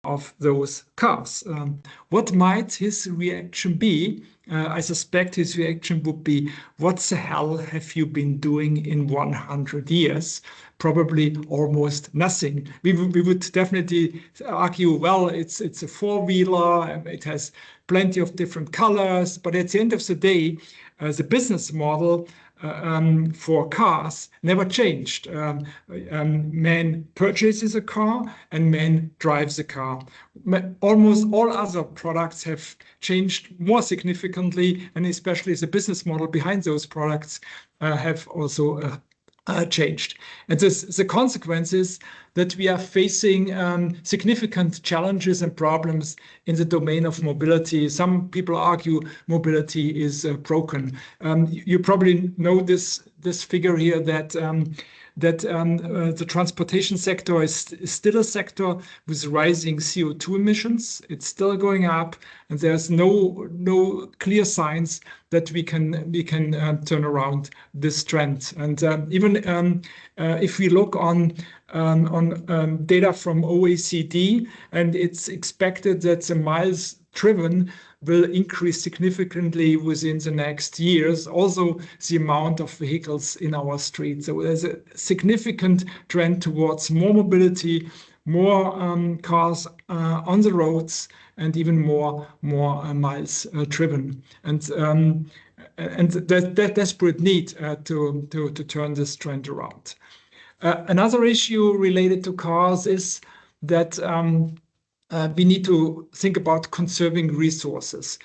of those cars. What might his reaction be? I suspect his reaction would be, what the hell have you been doing in 100 years? Probably almost nothing. We would definitely argue, well, it's a four-wheeler, it has plenty of different colors, but at the end of the day, the business model for cars never changed. Man purchases a car and man drives a car. Almost all other products have changed more significantly, and especially the business model behind those products have also changed. And the consequence is that we are facing significant challenges and problems in the domain of mobility. Some people argue mobility is broken. You probably know this figure here that the transportation sector is still a sector with rising CO2 emissions. It's still going up, and there's no clear signs that we can turn around this trend. And even if we look on data from OECD, and it's expected that the miles driven will increase significantly within the next years. Also, the amount of vehicles in our streets. So there's a significant trend towards more mobility, more cars on the roads, and even more miles driven. And that desperate need to turn this trend around. Another issue related to cars is that we need to think about conserving resources.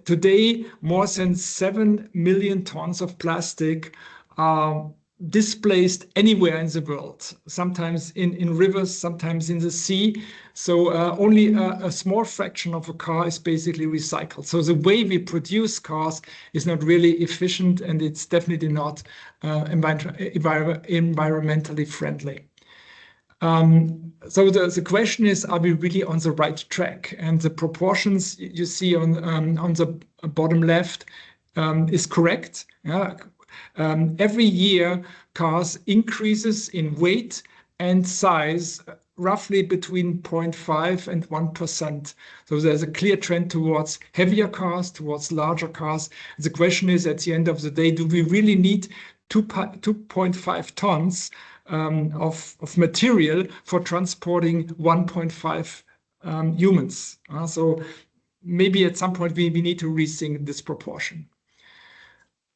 Today, more than 7 million tons of plastic are displaced anywhere in the world, sometimes in rivers, sometimes in the sea. So only a small fraction of a car is basically recycled. So the way we produce cars is not really efficient, and it's definitely not environmentally friendly. So the question is, are we really on the right track? And the proportions you see on the bottom left is correct. Yeah. Every year, cars increases in weight and size roughly between 0.5 and 1%. So there's a clear trend towards heavier cars, towards larger cars. The question is, at the end of the day, do we really need 2.5 tons of material for transporting 1.5 humans? So maybe at some point we need to rethink this proportion.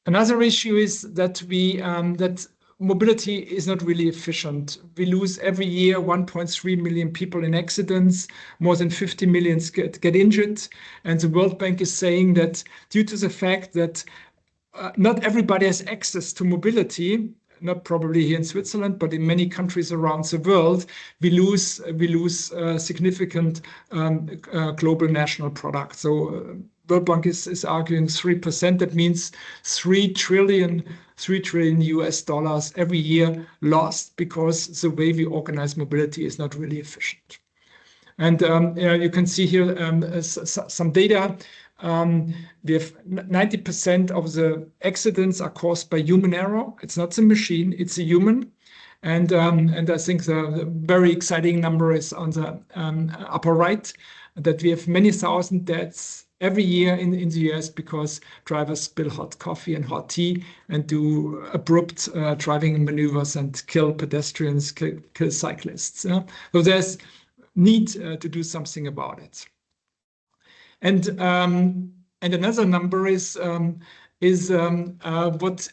Another issue is that that mobility is not really efficient. We lose every year 1.3 million people in accidents, more than 50 million get injured. And the World Bank is saying that due to the fact that not everybody has access to mobility, not probably here in Switzerland, but in many countries around the world, we lose significant global national product. So World Bank is arguing 3%. That means 3 trillion US dollars every year lost because the way we organize mobility is not really efficient. And you can see here some data. We have 90% of the accidents are caused by human error. It's not the machine, it's a human. And I think the very exciting number is on the upper right, that we have many thousand deaths every year in the US because drivers spill hot coffee and hot tea and do abrupt driving maneuvers and kill pedestrians, kill cyclists. So there's need to do something about it. And another number is what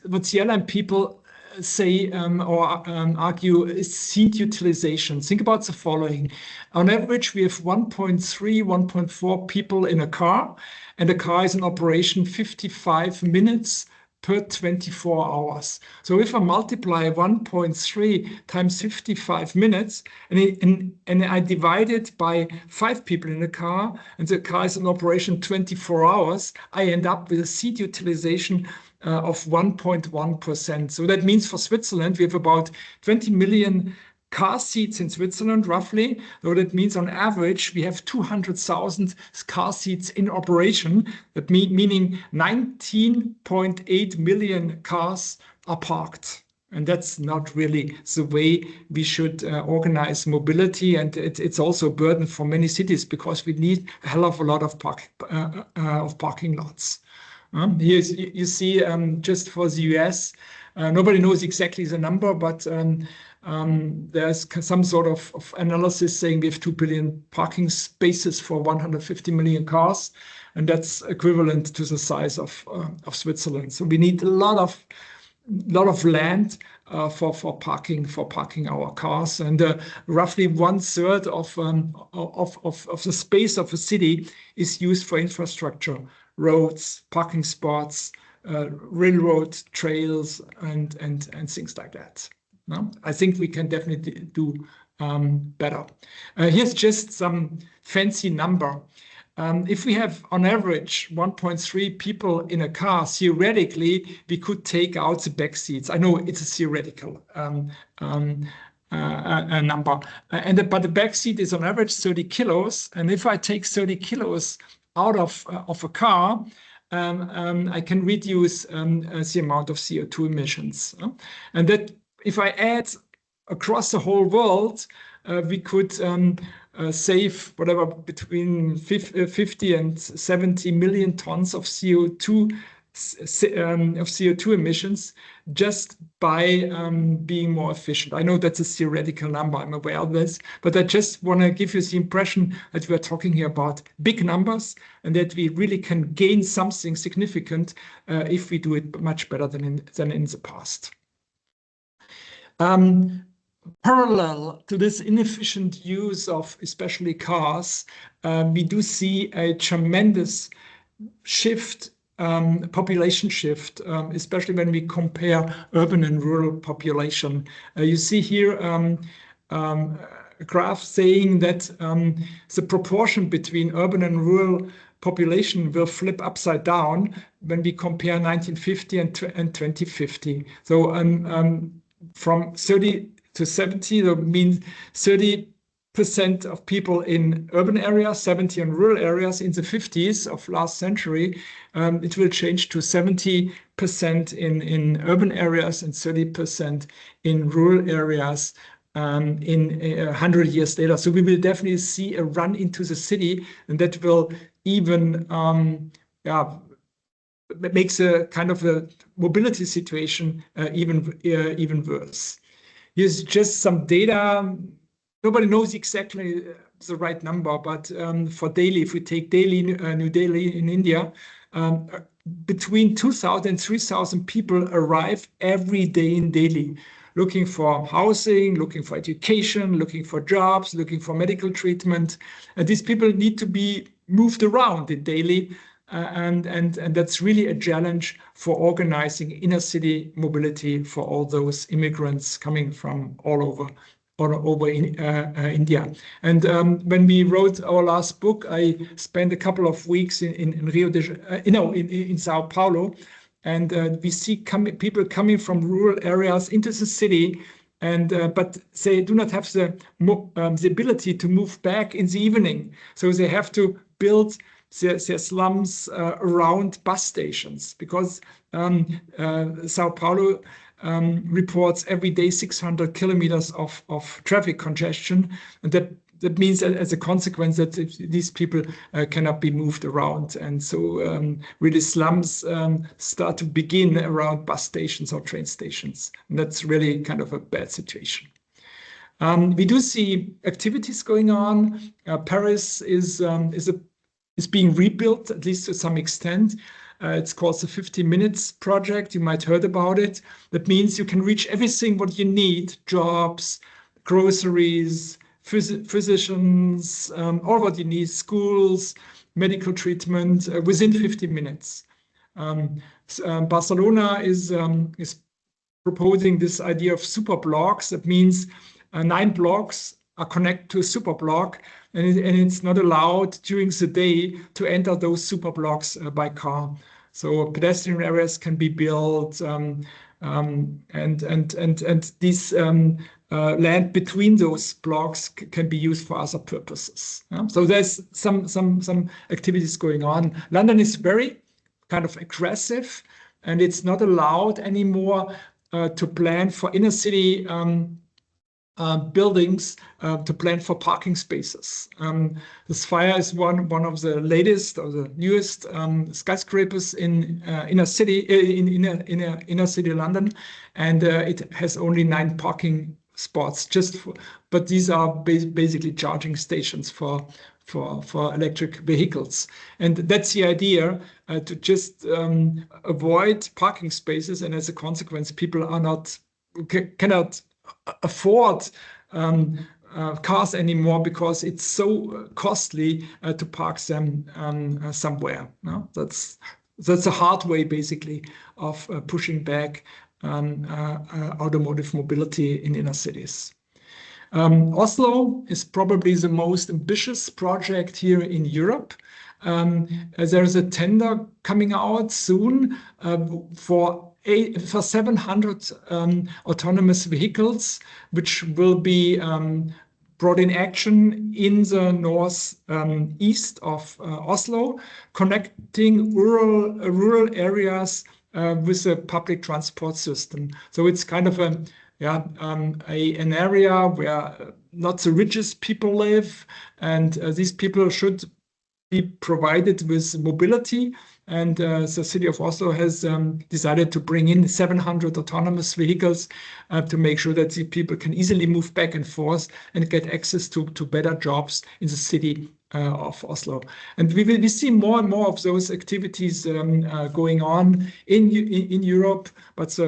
the airline people say or argue is seat utilization. Think about the following. On average, we have 1.3, 1.4 people in a car, and the car is in operation 55 minutes per 24 hours. So if I multiply 1.3 times 55 minutes and I divide it by 5 people in a car, and the car is in operation 24 hours, I end up with a seat utilization of 1.1%. So that means for Switzerland, we have about 20 million car seats in Switzerland, roughly. So that means on average, we have 200,000 car seats in operation. That meaning 19.8 million cars are parked. And that's not really the way we should organize mobility. And it's also a burden for many cities because we need a hell of a lot of parking lots. Here you see just for the US, nobody knows exactly the number, but there's some sort of analysis saying we have 2 billion parking spaces for 150 million cars, and that's equivalent to the size of Switzerland. So we need a lot of land for parking our cars, and roughly 1/3 of the space of a city is used for infrastructure, roads, parking spots, railroad trails, and things like that. No? I think we can definitely do better. Here's just some fancy number. If we have on average 1.3 people in a car, theoretically, we could take out the back seats. I know it's a theoretical a number, but the back seat is on average 30 kilos. And if I take 30 kilos out of a car, I can reduce the amount of CO2 emissions. And that if I add across the whole world, we could save whatever between 50 and 70 million tons of CO2 emissions just by being more efficient. I know that's a theoretical number, I'm aware of this, but I just want to give you the impression that we are talking here about big numbers and that we really can gain something significant if we do it much better than in the past. Parallel to this inefficient use of especially cars, we do see a tremendous shift, population shift, especially when we compare urban and rural population. You see here a graph saying that the proportion between urban and rural population will flip upside down when we compare 1950 and 2050. So from 30 to 70, that means 30% of people in urban areas, 70 in rural areas. In the 50s of last century, it will change to 70% in urban areas and 30% in rural areas in 100 years later. So we will definitely see a run into the city, and that will even makes a kind of a mobility situation even worse. Here's just some data. Nobody knows exactly the right number, but for Delhi, if we take Delhi, New Delhi in India, between 2,000 and 3,000 people arrive every day in Delhi, looking for housing, looking for education, looking for jobs, looking for medical treatment. And these people need to be moved around in Delhi. And that's really a challenge for organizing inner city mobility for all those immigrants coming from all over India. And when we wrote our last book, I spent a couple of weeks in Sao Paulo, and we see people coming from rural areas into the city, and but they do not have the ability to move back in the evening, so they have to build their slums around bus stations, because Sao Paulo reports every day 600 kilometers of traffic congestion, and that means as a consequence that these people cannot be moved around, and so really slums start to begin around bus stations or train stations, and that's really kind of a bad situation. We do see activities going on. Paris is being rebuilt, at least to some extent. It's called the 50 Minutes Project. You might heard about it. That means you can reach everything what you need: jobs, groceries, physicians, all what you need, schools, medical treatment, within 50 minutes. Barcelona is proposing this idea of super blocks. That means 9 blocks are connected to a super block, and it's not allowed during the day to enter those super blocks by car. So pedestrian areas can be built, and these land between those blocks can be used for other purposes. So there's some activities going on. London is very kind of aggressive, and it's not allowed anymore to plan for inner city buildings, to plan for parking spaces. This Spire is one of the latest or the newest skyscrapers in inner city inner city London, and it has only 9 parking spots. But these are basically charging stations for electric vehicles, and that's the idea, to just avoid parking spaces, and as a consequence, people cannot afford cars anymore because it's so costly to park them somewhere. No? That's a hard way, basically, of pushing back automotive mobility in inner cities. Oslo is probably the most ambitious project here in Europe. There's a tender coming out soon for 700 autonomous vehicles, which will be brought in action in the north east of Oslo, connecting rural areas with a public transport system. So it's kind of an area where not the richest people live, and these people should be provided with mobility. And the city of Oslo has decided to bring in 700 autonomous vehicles to make sure that the people can easily move back and forth and get access to better jobs in the city of Oslo. And we see more and more of those activities going on in Europe, but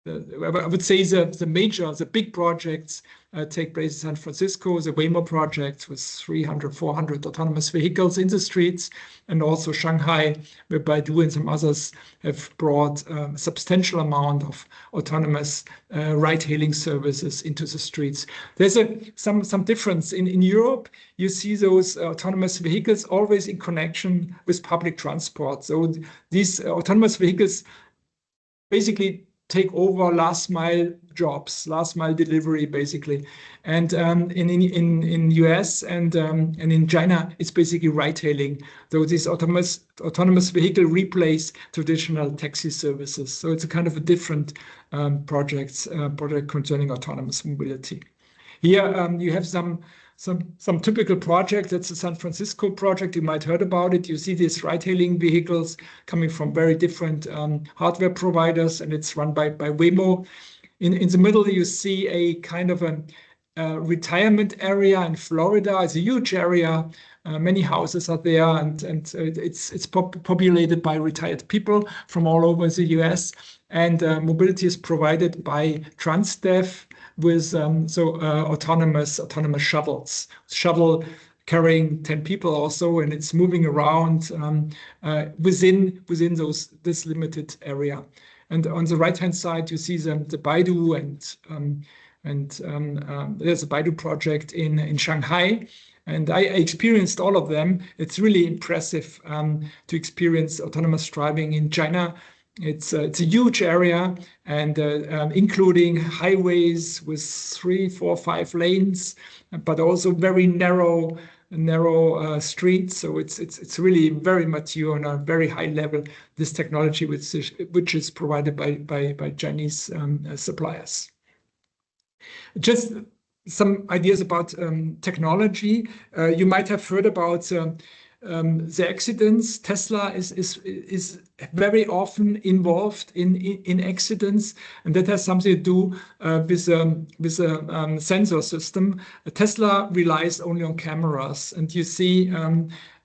I would say the big projects take place in San Francisco, the Waymo project with 300, 400 autonomous vehicles in the streets, and also Shanghai, where Baidu and some others have brought a substantial amount of autonomous ride-hailing services into the streets. There's some difference. In Europe, you see those autonomous vehicles always in connection with public transport. So these autonomous vehicles basically take over last mile jobs, last mile delivery, basically. And in US and in China, it's basically ride hailing. So these autonomous vehicle replace traditional taxi services. So it's a kind of a different project concerning autonomous mobility. Here you have some typical project. That's the San Francisco project. You might heard about it. You see these ride-hailing vehicles coming from very different hardware providers, and it's run by Waymo. In the middle, you see a kind of a retirement area in Florida. It's a huge area. Many houses are there, and it's populated by retired people from all over the US. And mobility is provided by Transdev with autonomous shuttles. Shuttle carrying 10 people or so, and it's moving around within this limited area. And on the right-hand side, you see the Baidu and there's a Baidu project in Shanghai. And I experienced all of them. It's really impressive to experience autonomous driving in China. It's a huge area, and including highways with 3, 4, 5 lanes, but also very narrow streets. So it's really very mature on a very high level, this technology which is provided by Chinese suppliers. Just some ideas about technology. You might have heard about the accidents. Tesla is very often involved in accidents, and that has something to do with a sensor system. Tesla relies only on cameras, and you see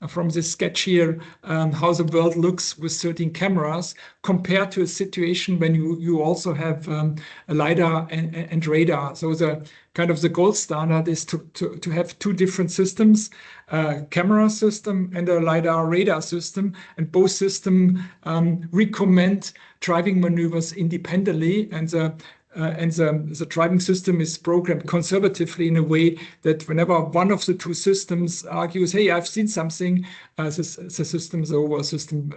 from this sketch here how the world looks with 13 cameras compared to a situation when you also have a LiDAR and radar. So the kind of the gold standard is to have 2 different systems, a camera system and a LiDAR radar system, and both systems recommend driving maneuvers independently, and the driving system is programmed conservatively in a way that whenever one of the 2 systems argues, hey, I've seen something, the system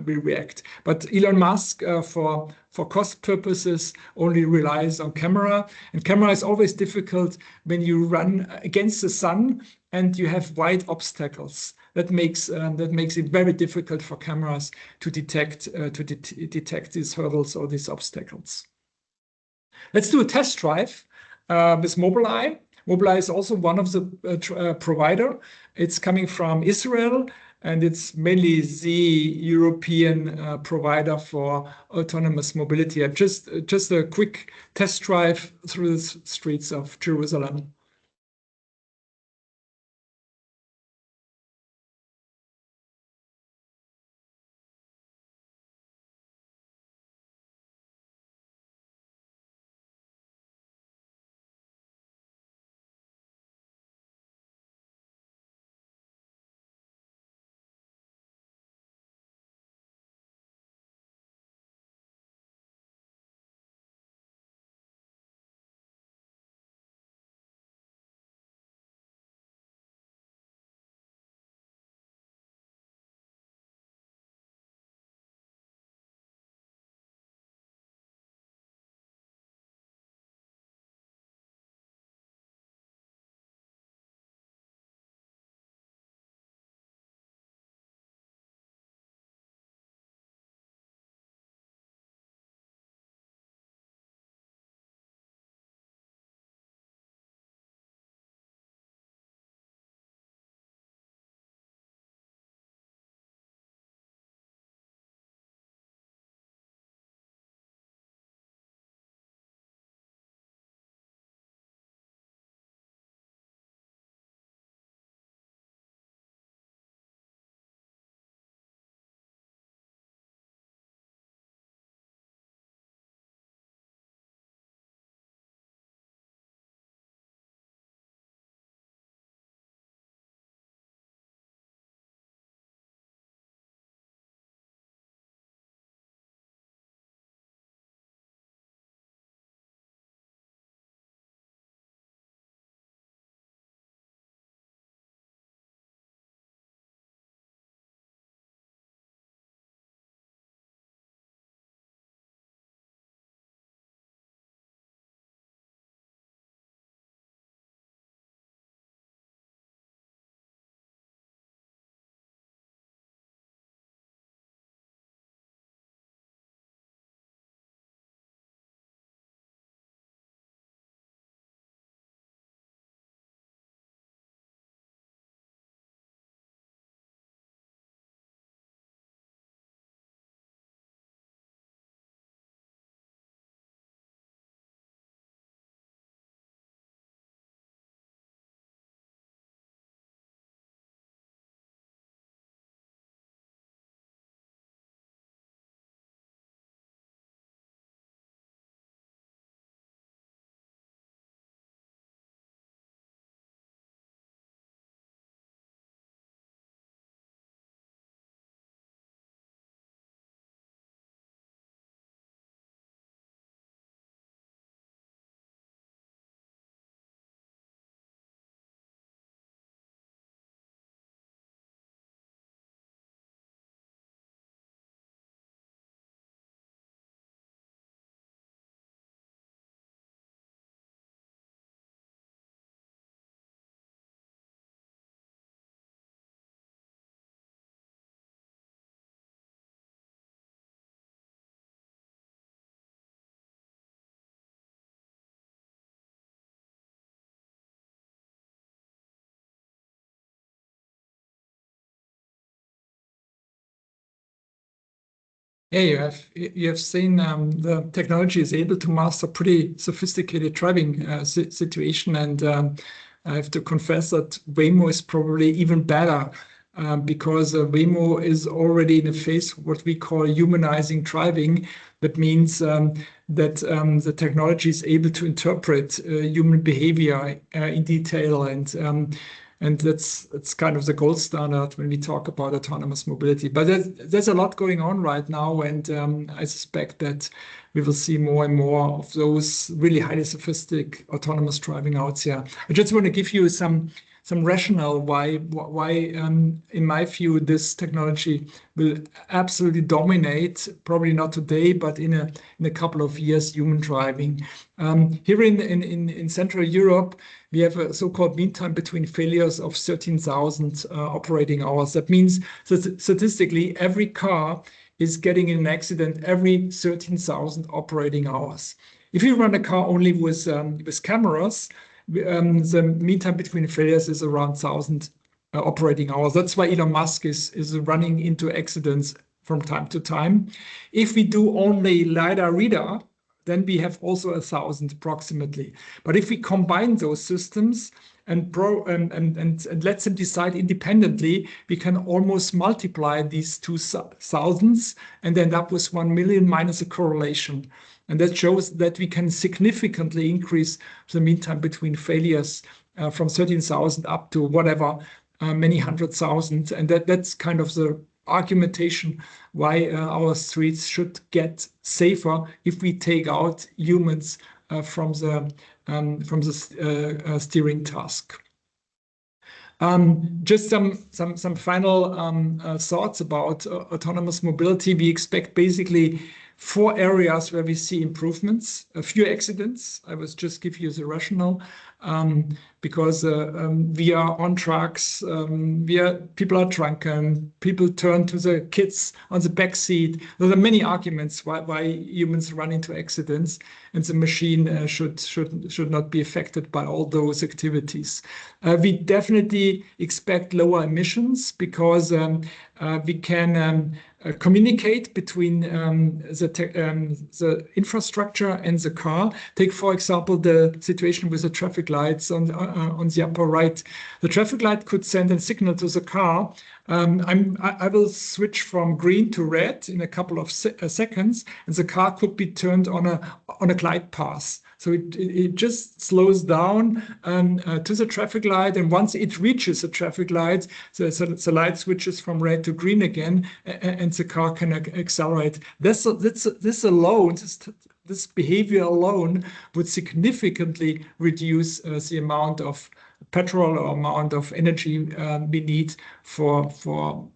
will react. But Elon Musk, for cost purposes, only relies on camera. And camera is always difficult when you run against the sun and you have wide obstacles. That makes it very difficult for cameras to detect these hurdles or these obstacles. Let's do a test drive with Mobileye. Mobileye is also one of the provider. It's coming from Israel, and it's mainly the European provider for autonomous mobility. Just a quick test drive through the streets of Jerusalem. Yeah, you have seen the technology is able to master pretty sophisticated driving situation, and I have to confess that Waymo is probably even better because Waymo is already in a phase what we call humanizing driving. That means that the technology is able to interpret human behavior in detail, and that's kind of the gold standard when we talk about autonomous mobility. But there's a lot going on right now, and I suspect that we will see more and more of those really highly sophisticated autonomous driving out there. I just want to give you some rationale why in my view this technology will absolutely dominate, probably not today, but in a couple of years, human driving. Here in Central Europe, we have a so-called mean time between failures of 13,000 operating hours. That means that statistically, every car is getting in an accident every 13,000 operating hours. If you run a car only with cameras, the mean time between failures is around 1,000 operating hours. That's why Elon Musk is running into accidents from time to time. If we do only LiDAR radar, then we have also 1,000 approximately. But if we combine those systems and let them decide independently, we can almost multiply these two thousands and end up with 1 million minus a correlation. And that shows that we can significantly increase the mean time between failures from 13,000 up to whatever, many 100,000. And that's kind of the argumentation why our streets should get safer if we take out humans from the steering task. Just some final thoughts about autonomous mobility. We expect basically 4 areas where we see improvements. A few accidents. I was just give you the rationale because we are on trucks. People are drunken. People turn to the kids on the back seat. There are many arguments why humans run into accidents, and the machine should not be affected by all those activities. We definitely expect lower emissions because we can communicate between the infrastructure and the car. Take, for example, the situation with the traffic lights on the upper right. The traffic light could send a signal to the car. I will switch from green to red in a couple of seconds, and the car could be turned on a glide path. So it just slows down to the traffic light, and once it reaches the traffic light, the light switches from red to green again, and the car can accelerate. This behavior alone would significantly reduce the amount of petrol or amount of energy we need for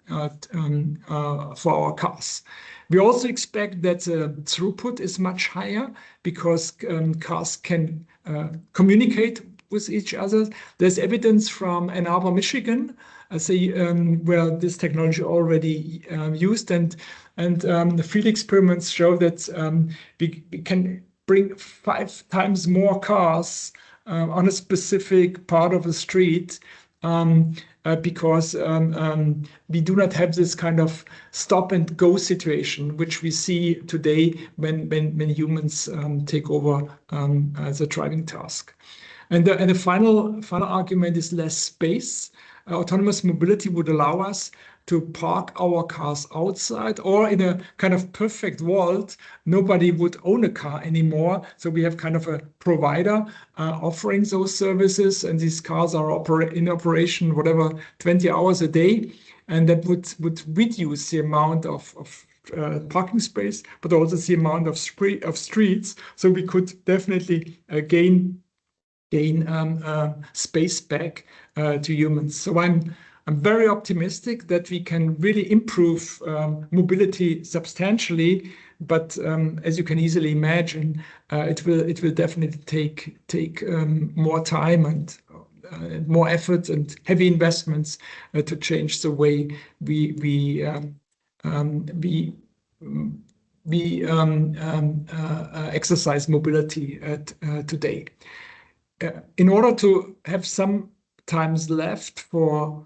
our cars. We also expect that throughput is much higher because cars can communicate with each other. There's evidence from Ann Arbor, Michigan, where this technology already used, and the field experiments show that we can bring 5 times more cars on a specific part of the street because we do not have this kind of stop and go situation, which we see today when humans take over the driving task. And the final argument is less space. Autonomous mobility would allow us to park our cars outside, or in a kind of perfect world, nobody would own a car anymore. So we have kind of a provider offering those services, and these cars are in operation, whatever, 20 hours a day. And that would reduce the amount of parking space, but also the amount of streets. So we could definitely gain space back to humans. So I'm very optimistic that we can really improve mobility substantially, but as you can easily imagine, it will definitely take more time and more effort and heavy investments to change the way we exercise mobility today. In order to have some times left for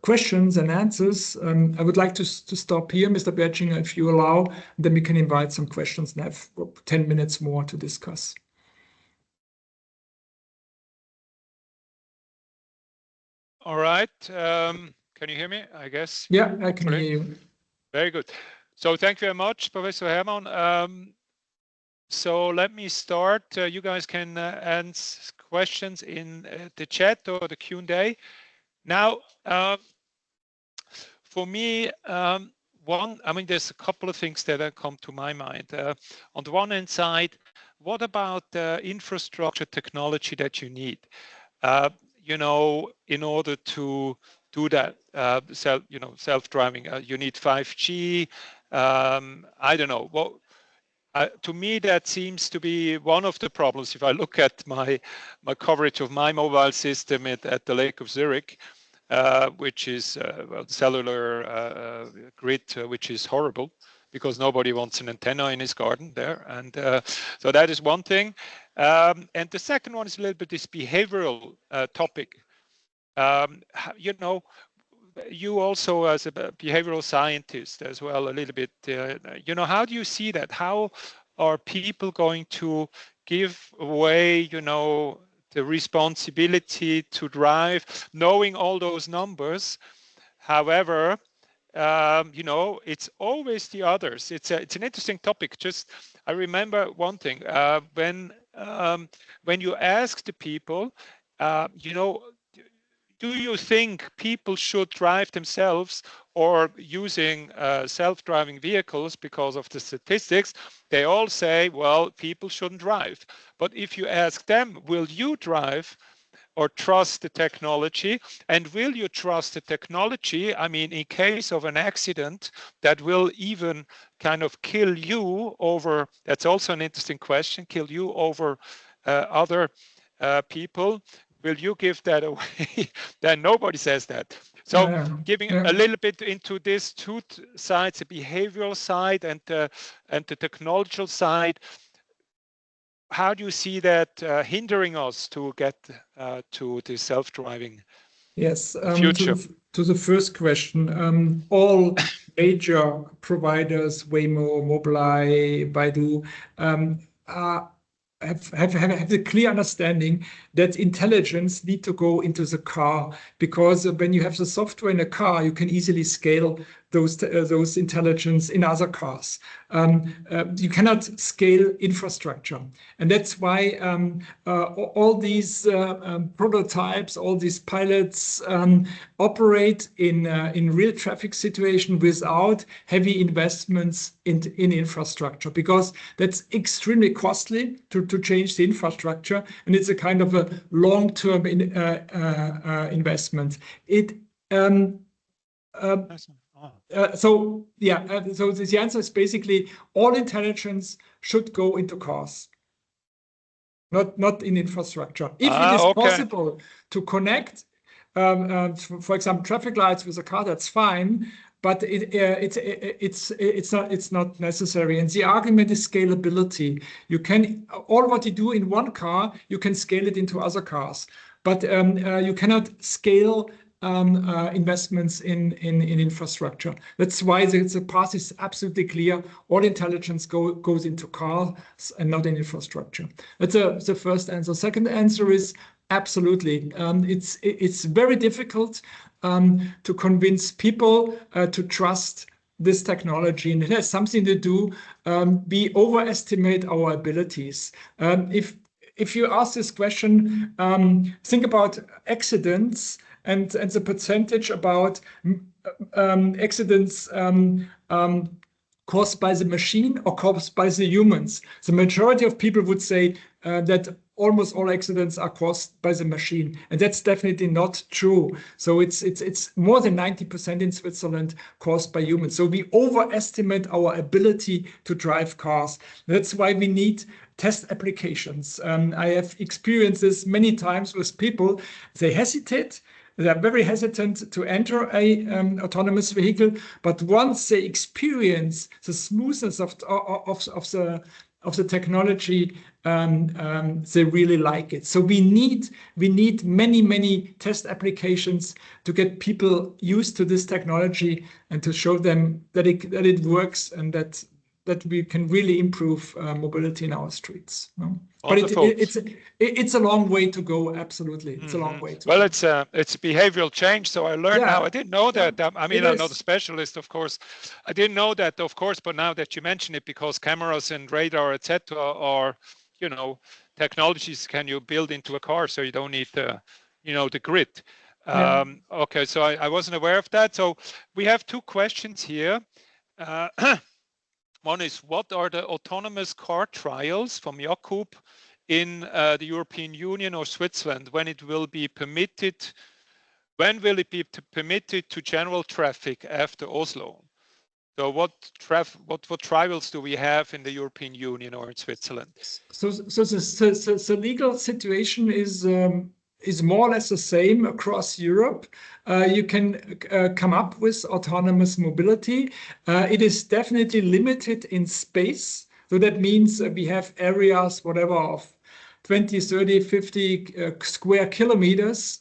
questions and answers, I would like to stop here, Mr. Bertschinger, if you allow, then we can invite some questions and have 10 minutes more to discuss. All right. Can you hear me, I guess? Yeah, I can hear you. Very good. So thank you very much, Professor Herrmann. So let me start. You guys can answer questions in the chat or the Q&A. Now, for me, there's a couple of things that come to my mind. On the one hand side, what about the infrastructure technology that you need? In order to do that, self-driving, you need 5G. I don't know what. To me, that seems to be one of the problems. If I look at my coverage of my mobile system at the Lake of Zurich, which is cellular grid, which is horrible. because nobody wants an antenna in his garden there. And so that is one thing. And the second one is a little bit this behavioral topic. You know, you also as a behavioral scientist as well, a little bit, you know, how do you see that? How are people going to give away, you know, the responsibility to drive, knowing all those numbers? However, you know, it's always the others. It's an interesting topic. Just I remember one thing when you ask the people, you know, do you think people should drive themselves or using self-driving vehicles because of the statistics? They all say, well, people shouldn't drive. But if you ask them, will you drive or trust the technology? And will you trust the technology? I mean, in case of an accident that will even kind of kill you over, that's also an interesting question, kill you over other people, will you give that away? Then nobody says that. So giving a little bit into this two sides, the behavioral side and the technological side, how do you see that hindering us to get to the self-driving future? To the first question, all major providers, Waymo, Mobileye, Baidu, have the clear understanding that intelligence need to go into the car, because when you have the software in a car, you can easily scale those intelligence in other cars. You cannot scale infrastructure, and that's why all these prototypes, all these pilots operate in real traffic situation without heavy investments in infrastructure, because that's extremely costly to change the infrastructure, and it's a kind of a long-term investment. So the answer is basically all intelligence should go into cars, not in infrastructure. If it is possible to connect, for example, traffic lights with a car, that's fine, but it's not necessary. And the argument is scalability. You can all what you do in one car, you can scale it into other cars, but you cannot scale investments in infrastructure. That's why the path is absolutely clear. All intelligence goes into cars and not in infrastructure. That's the first answer. Second answer is absolutely. It's very difficult to convince people to trust this technology, and it has something to do. We overestimate our abilities. If you ask this question, think about accidents and the percentage about accidents caused by the machine or caused by the humans. The majority of people would say that almost all accidents are caused by the machine, and that's definitely not true. So it's more than 90% in Switzerland caused by humans. So we overestimate our ability to drive cars. That's why we need test applications. I have experienced this many times with people. They hesitate. They're very hesitant to enter a autonomous vehicle, but once they experience the smoothness of the technology, they really like it. So we need many test applications to get people used to this technology and to show them that it works and that we can really improve mobility in our streets. No? But it's a long way to go. Absolutely, it's a long way to go. Well, it's behavioral change. So I learned now. I didn't know that. I mean, I'm not a specialist, of course. I didn't know that, of course. But now that you mention it, because cameras and radar, etc., are, you know, technologies can you build into a car, so you don't need the, you know, the grid. Okay, so I wasn't aware of that. So we have two questions here. One is, what are the autonomous car trials from Jakub in the European Union or Switzerland, when it will be permitted? When will it be permitted to general traffic after Oslo? So what trials do we have in the European Union or in Switzerland? So the legal situation is is more or less the same across Europe. You can come up with autonomous mobility. It is definitely limited in space. So that means we have areas, whatever, of 20, 30, 50 square kilometers.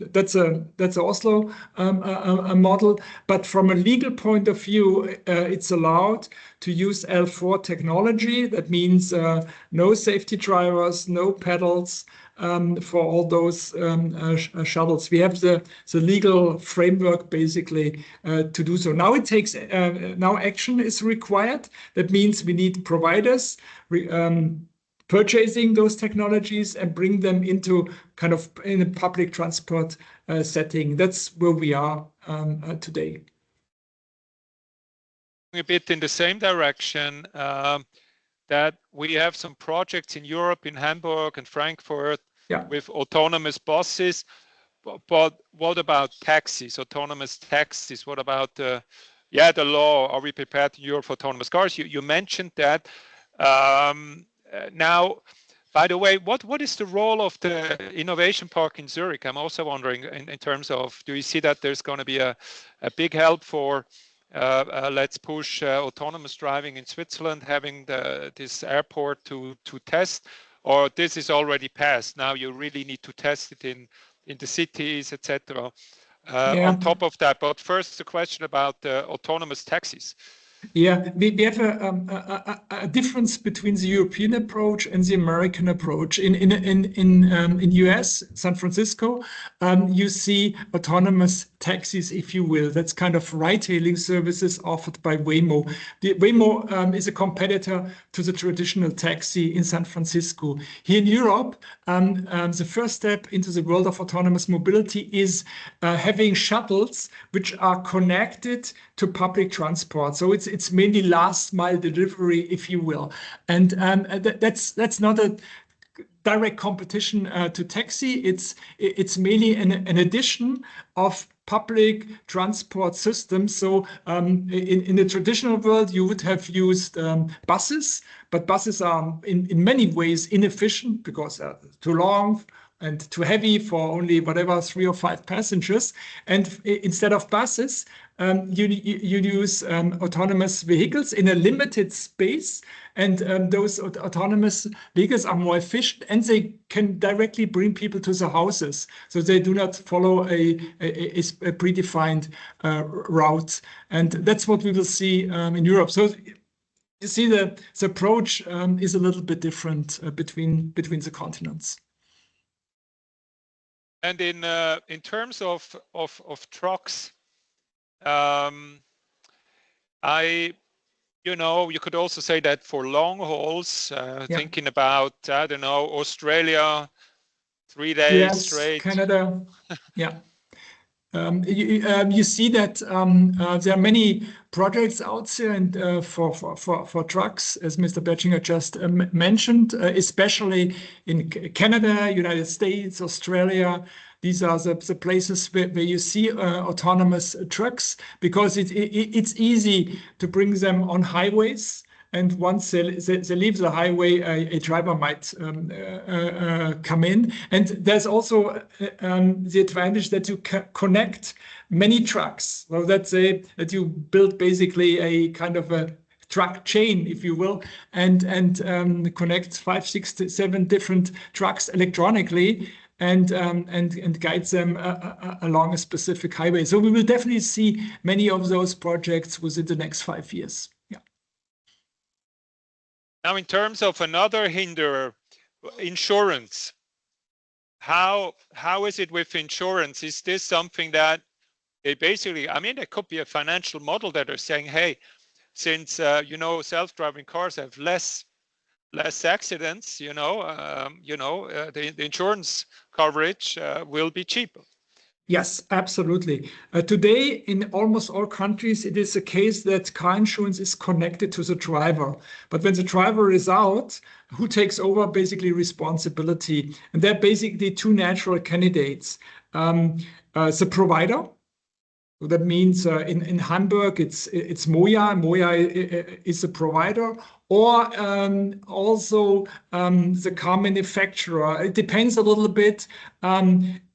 That's Oslo a model. But from a legal point of view, it's allowed to use L4 technology. That means no safety drivers, no pedals for all those shuttles. We have the legal framework basically to do so. Now it takes now action is required. That means we need providers purchasing those technologies and bring them into kind of in a public transport setting. That's where we are today. A bit in the same direction, that we have some projects in Europe, in Hamburg and Frankfurt, with autonomous buses. But what about taxis, autonomous taxis? What about the law? Are we prepared in Europe for autonomous cars? You mentioned that. Now, by the way, what is the role of the innovation park in Zurich? I'm also wondering in terms of, do you see that there's going to be a big help for let's push autonomous driving in Switzerland, having this airport to test, or this is already passed? Now you really need to test it in the cities, etc. On top of that, but first the question about autonomous taxis. Yeah, we have a difference between the European approach and the American approach. In US, San Francisco, you see autonomous taxis, if you will. That's kind of ride-hailing services offered by Waymo. Waymo is a competitor to the traditional taxi in San Francisco. Here in Europe, the first step into the world of autonomous mobility is having shuttles which are connected to public transport. So it's mainly last mile delivery, if you will. And that's not a direct competition to taxi. It's mainly an addition of public transport systems. So in the traditional world, you would have used buses, but buses are in many ways inefficient because they're too long and too heavy for only whatever 3 or 5 passengers. And instead of buses, you use autonomous vehicles in a limited space, and those autonomous vehicles are more efficient, and they can directly bring people to the houses, so they do not follow a predefined route. And that's what we will see in Europe. So you see the approach is a little bit different between the continents. And in terms of trucks, you could also say that for long hauls, thinking about, I don't know, Australia, 3 days straight. Canada, yeah. You see that there are many projects out there, and for trucks, as Mr. Bertschinger just mentioned, especially in Canada, United States, Australia. These are the places where you see autonomous trucks, because it's easy to bring them on highways. And once they leave the highway, a driver might come in. And there's also the advantage that you connect many trucks. Well, let's say that you build basically a kind of a truck chain, if you will, and connect 5, 6, 7 different trucks electronically, and guides them along a specific highway. So we will definitely see many of those projects within the next 5 years. Now, in terms of another hinder, insurance, how is it with insurance? Is this something that they basically, I mean, there could be a financial model that are saying, hey, since self-driving cars have less accidents, the insurance coverage will be cheaper. Yes, absolutely. Today, in almost all countries, it is the case that car insurance is connected to the driver. But when the driver is out, who takes over basically responsibility? And there are basically 2 natural candidates. The provider, So that means in Hamburg, it's Moja. Moja is a provider, or also the car manufacturer. It depends a little bit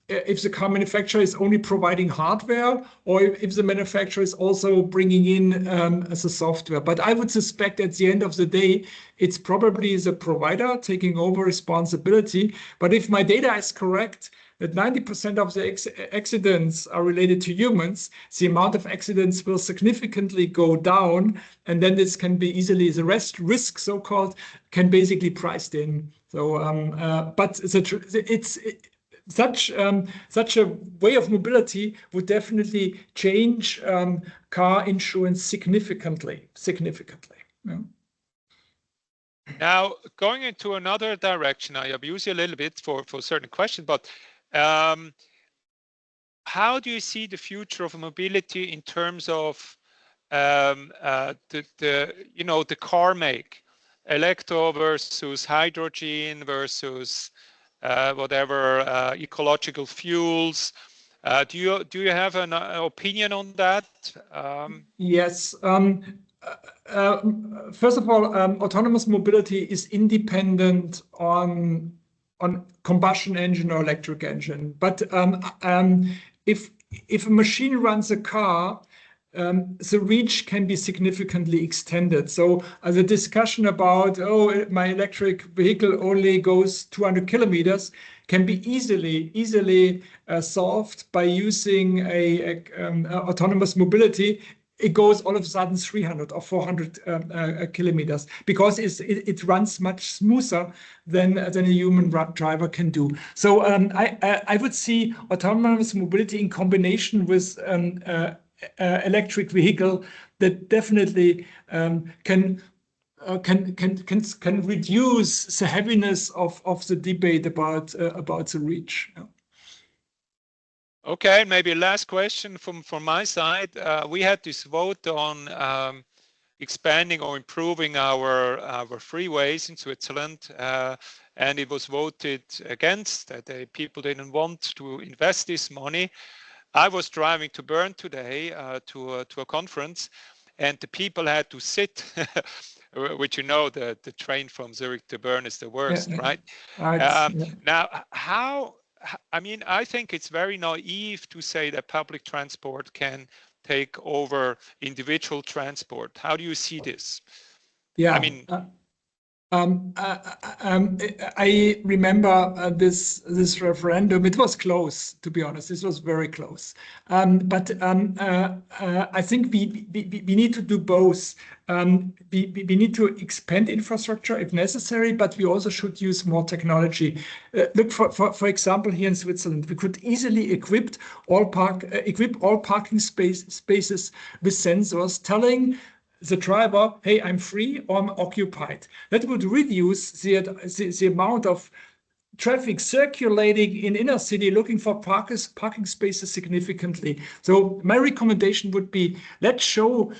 if the car manufacturer is only providing hardware, or if the manufacturer is also bringing in as a software. But I would suspect at the end of the day, it's probably the provider taking over responsibility. But if my data is correct, that 90% of the accidents are related to humans, the amount of accidents will significantly go down, and then this can be easily, the risk so-called, can basically priced in. So, but such a way of mobility would definitely change car insurance significantly. Yeah. Now, going into another direction, I abuse you a little bit for certain questions, but how do you see the future of mobility in terms of the car make, electro versus hydrogen versus whatever ecological fuels? Do you have an opinion on that? Yes. First of all, autonomous mobility is independent on combustion engine or electric engine. But if a machine runs a car, the reach can be significantly extended. So the discussion about, oh, my electric vehicle only goes 200 kilometers can be easily solved by using autonomous mobility. It goes all of a sudden 300 or 400 kilometers because it runs much smoother than a human driver can do. So I would see autonomous mobility in combination with electric vehicle that definitely can reduce the heaviness of the debate about the reach. Okay, maybe last question from my side. We had this vote on expanding or improving our freeways in Switzerland, and it was voted against. That people didn't want to invest this money. I was driving to Bern today to a conference, and the people had to sit, which the train from Zurich to Bern is the worst, right? Now, I think it's very naive to say that public transport can take over individual transport. How do you see this? Yeah. I remember this referendum. It was close, to be honest. This was very close. But I think we need to do both. We need to expand infrastructure if necessary, but we also should use more technology. Look, for example, here in Switzerland, we could easily equip all parking spaces with sensors telling the driver, hey, I'm free or I'm occupied. That would reduce the amount of traffic circulating in inner city looking for parking spaces significantly. So my recommendation would be, let's show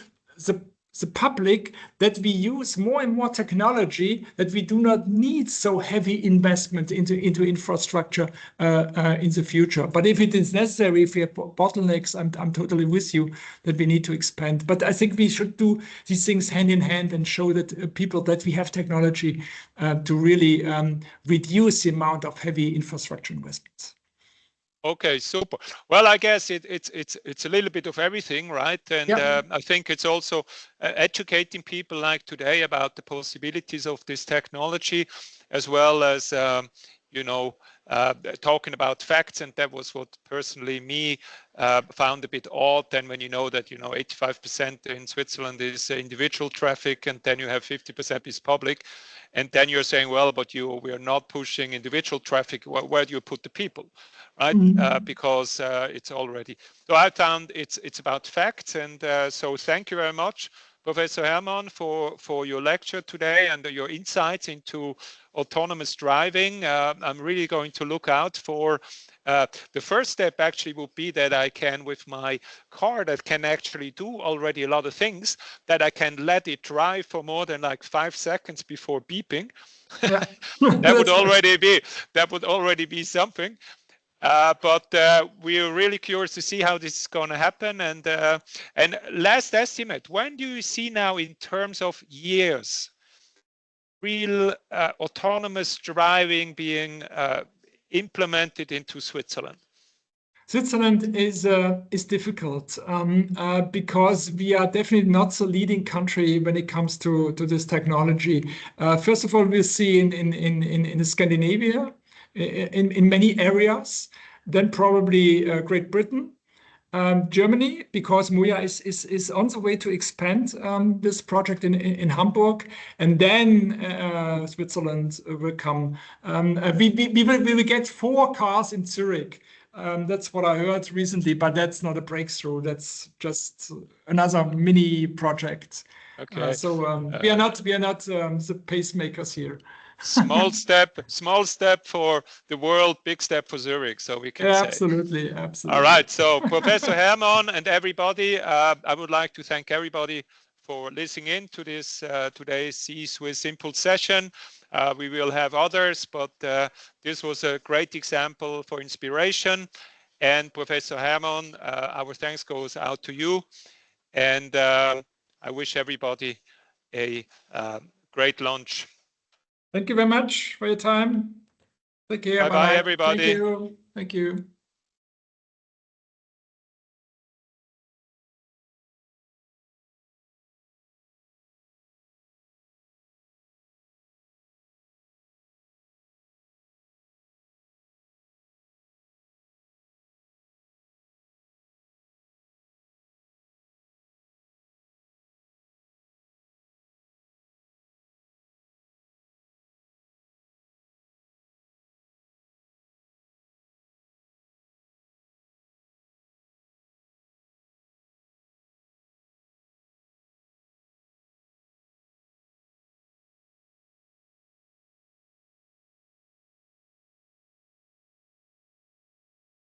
the public that we use more and more technology, that we do not need so heavy investment into infrastructure in the future. But if it is necessary, if we have bottlenecks, I'm totally with you that we need to expand. But I think we should do these things hand in hand and show that people that we have technology to really reduce the amount of heavy infrastructure investments. Okay, super. Well, I guess it's a little bit of everything, right? And I think it's also educating people like today about the possibilities of this technology, as well as talking about facts. And that was what personally me found a bit odd. Then when you know that 85% in Switzerland is individual traffic, and then you have 50% is public, and then you're saying, well, but we are not pushing individual traffic. Where do you put the people, right? Because it's already. So I found it's about facts, and so thank you very much, Professor Herrmann, for your lecture today and your insights into autonomous driving. I'm really going to look out for the first step. Actually would be that I can, with my car that can actually do already a lot of things, that I can let it drive for more than like 5 seconds before beeping. That would already be something. but we're really curious to see how this is going to happen. And last estimate, when do you see now in terms of years real autonomous driving being implemented into Switzerland? Switzerland is difficult because we are definitely not the leading country when it comes to this technology. First of all, we see in Scandinavia, in many areas, then probably Great Britain, Germany, because MOIA is on the way to expand this project in Hamburg, and then Switzerland will come. We will get 4 cars in Zurich. That's what I heard recently, but that's not a breakthrough. That's just another mini project. Okay. We are not the pacemakers here. small step for the world, big step for Zurich, so we can say. Absolutely. All right, so Professor Herrmann and everybody, I would like to thank everybody for listening in to this today's CEE Swiss Impulse session. We will have others, but this was a great example for inspiration. And Professor Herrmann, our thanks goes out to you. And I wish everybody a great lunch. Thank you very much for your time. Take care. Bye-bye, everybody. Thank you. Thank you.